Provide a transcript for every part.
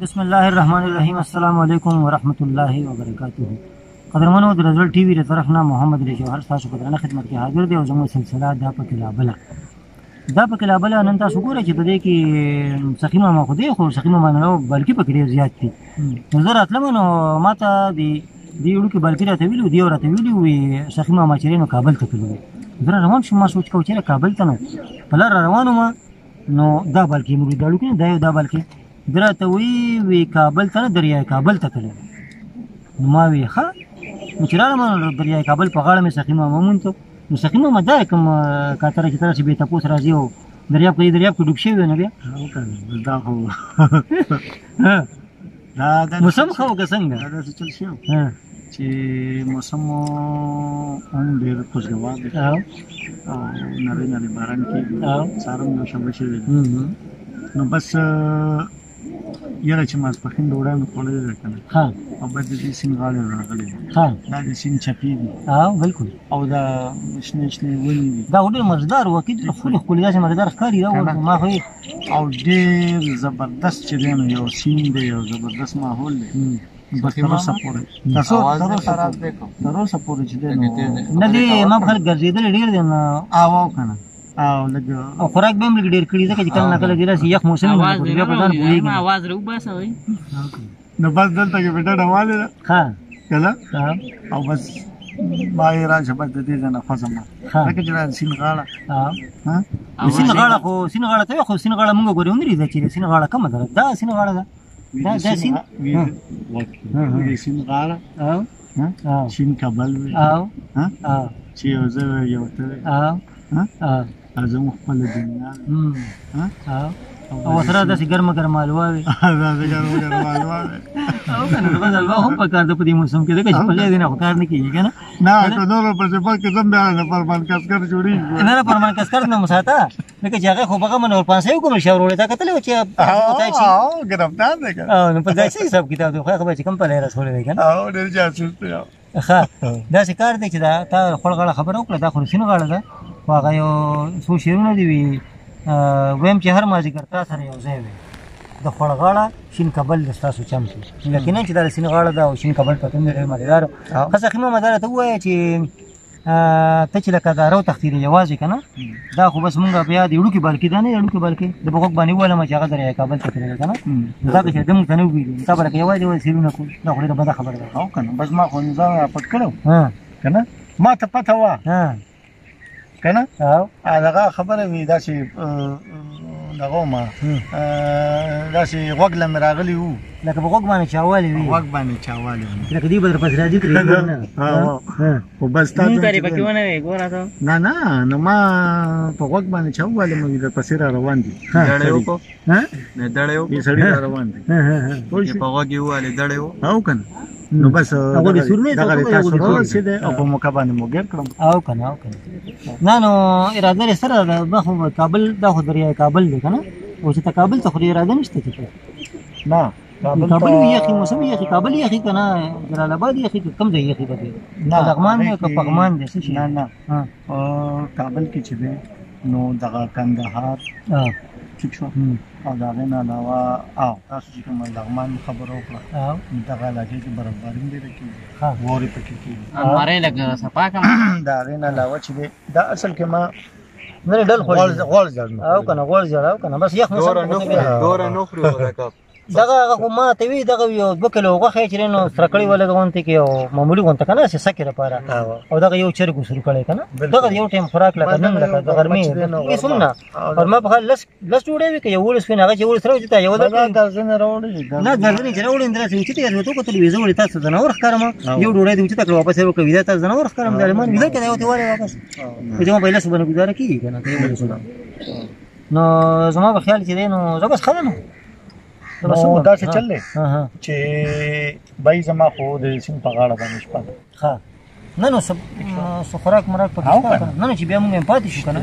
बिस्मिल्लाहिर्रहमानिर्रहीम अस्सलाम वालेकुम वरहमतुल्लाहि वबरकातुहू। قدرمنو د رزلټ ټي وي له طرف نه محمد علی جوهر تاسو په درنه خدمت کې حاضر دی او زموږ سلسله دا په کلابله نن تاسو ګورئ چې په دې کې سخي ماما خو دی خو سخي ماما نه بلکې په کې ډېر زیات دي. نو زه راتلم نو ما ته دې وړوکي بلکې راته ویلي دي او راته ویلي وي سخي ماما چې نو کابل ته تللی. زه را روان شوم، ما سوچ کوم چې کابل ته نو په لار را روان وم نو دا بلکې موږ دا وړوکي دا یو دا بلکې ده راته وی کابل ته نه دریای کابل ته تللی. نو ما وی ښه نو چې راغلم نو دریای کابل په غاړه مې سخي ماما وموند. نو سخي ماما دا کوم کاتره چې تاسې بې تپوس راځي او دریاب کې ډوب شوي وي نو بیا دا خو موسم ښه و که څنګه؟ دا داسې چل شوی چې موسم هم ډېر خوشګوار دی او نری نری باران کېږي، سهار هم نوشابه شوې ده. نو بس یاره چې ماسپښین ډوډۍ مې خوړلې ده که نه او بس د دې سیند غاړې راغلې ده، دا د سیند چپې دي بلکل او دا شنې شنې ونې دي. دا خو ډېر مزدار و اکید ښکلي ښکلي داسې مزدار ښکاري ما خو او ډېر زبردست چې دی نو یو سیند دی، یو زبردست ماحول دی. بس تر اوسه پورې چې دی نو نه دی ما په خلک ګرځېدلی ډېر دی نو او که نه او لږ او خوراک به هم لږ ډېر کړي ځکه چې کله نه کله دې راسي یخ موسم بیا په ځان پوهېږي نو بس دلته کې بیټه ډوالې ده که نه او بس ما یې راشه بس د دې ځای نه خوځم لکه چې دا سیند غاړه سیند غاړه خو سیند غاړه ته وایي خو سیند غاړه مونږ ګورې ونه لیده چې سیند غاړه کمه ده دا سیند غاړه ده دا سیند سیند غاړه سیند کابل وي چې یو زه یو ته زموږ خپله دنیا او سره داسې ګرمه ګرمه حلوا وي او که نه بس حلوا هم پکار ده په دې موسم کې ځکه چې په دې نه خو کار نه کېږي که نه نه که نورو په صفت کې زم بیا د فرمان کسکر جوړېږي نه فرمان کسکر نه مو ساته لکه چې هغه خو په غمه نورپانسۍ وکړل شي وروړې تا کتلی و چې ګرفتار دی که نو په داسې حساب کتاب دی خو خو به چې کوم پلی رسولی دی که نه ډېر جاسوس دی ښه داسې کار دی چې دا تا خوړ غاړه خبره وکړه دا خو د سیند غاړه ده خو هغه یو څو شعرونه دي وي ویم چې هر مازدیګر تا سره یو ځای وي د خوړ غاړه شین کابل د ستاسو چم شي یقینا چې دا د سیند غاړه ده او شین کابل په کوم ډېر مزېدار ښه سخي ماما دا راته ووایه چې ته چې لکه دا رو تختیرې جواز یې که نه دا خو بس مونږ بیا د وړوکي بالکې دا نه د وړوکي بالکې د په غوږ باندې وویلم چې هغه دریای کابل ته تللی که نه نو دا که چې ده مونږ ته نه وویلي تا به لکه یوازې یوازې سیرونه کړو دا خو ډېره بده خبره ده او که نه بس ما خو ځان راپټ کړی که نه ما ته پته وه که نه دغه خبره وي داسې دغه ومه داسې غوږ له مې راغلي وو لکه په غوږ باندې چاوالی وي غوږ باندې چاوالی وي لکه دوی به درپسې راځي ترې خو بس تا نه نو ما په غوږ باندې چاوالی مې درپسې را روان دي سړي را روان دي په غوږ یې ووهلې دړې و او که نه نو بس دغه تاسو ورسېدی او په موقع باندې مو ګیر کړم او که نه نه نو اراده یې سره ده دا خو کابل دا خو دریای کابل دی که نه او چې ته کابل ته خو اراده نشته چې نه کابل وي یخي موسم یخي کابل یخي که نه جلال آباد یخي که کوم ځای یخي به دی لغمان دی که پغمان دی څه شي نه کابل کې چې دی نو دغه کندهار ټیک شو او د هغې نه علاوه تاسو چې کومه لغمان خبره وکړه دغه علاقې کې برفباري هم ډېره کېږي واورې پکې کېږي د هغې نه علاوه چې دی دا اصل کې ما نه ډل غوړ ځړ او که نه غوړ ځړ او که نه بس یخ موسم دوره نه خوري دغه هغه خو ما ته وي دغه یو 2 کیلو غوښه یې چې دی نو سره کړې ولګه غونتې کې یو معمولي غونته که نه چې سکې لپاره او دغه یو چرګ وسرو کړی که نه دغه یو ټایم خوراک لکه نن لکه د غرمې هېڅ هم نه او ما په خیال لس ډوډۍ وي که یو 19 وي نو هغه چې 19 راوځي ته یو درځنې راوړي نه درځنې چې راوړي نو داسې اوچتې یې ورته وکتلې وي زه ولې تاسو ځناور ښکارم یو ډوډۍ دې اوچته کړه واپس یې وکړه وي دا تاسو ځناور ښکارم ظالمان ویده کړه یو ته والې واپس خو زما په لسو باندې ګزاره کېږي که نه ته یې ولې نو زما په خیال چې دی نو زه بس ښه ده نو داسې چل دی چې بای زما خو د سیند په غاړه باندې شپه ده ښه نه نو څه خوراک مراک پکې شته که نه چې بیا مونږ هم پاتې شو که نه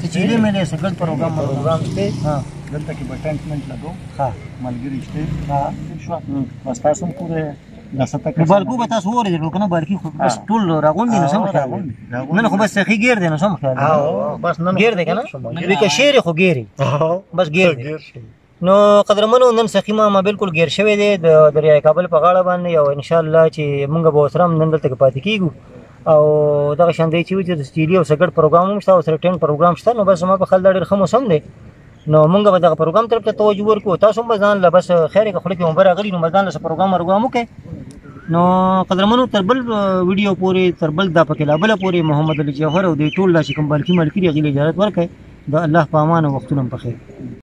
څه چیلې میلې څه ګډ پروګرام شته دلته کې به ټینټ منټ لګو ملګري شته ټیک شوه بس تاسو هم پورې بالکو به تاسو واورېدل که نه بالکي خو بس ټول راغونډي نو سم خیال دی نن خو بس سخي ګیر دی نو سم خیال دی بس نن ګیر دی که نه وي که شعر یې خو ګیر بس ګیر دی نو قدرمنو نن سخیمه ما بالکل ګیر شوی دی د دریای کابل په غاړه باندې او ان شاء الله چې موږ به ورسره هم نن دلته پاتې کیږو او دغه شان دی چې وي چې د سټیډي او سګډ پروګرام هم شته او سره ټین پروګرام شته نو بس زما په خیال دا ډېر ښه موسم دی نو موږ به دغه پروګرام طرف ته توجه ورکړو تاسو هم به ځان له بس خیر یې که خوله کې عمر راغلي نو به ځان له څه پروګرام وکړئ نو قدرمنو تر بل ویډیو پورې تر بل دا پکې لا بله پورې محمد علي جوهر او دوی ټول دا چې کوم بلکې ملکي دي هغې له اجازت ورکړئ د الله په امان او وختونه هم په خیر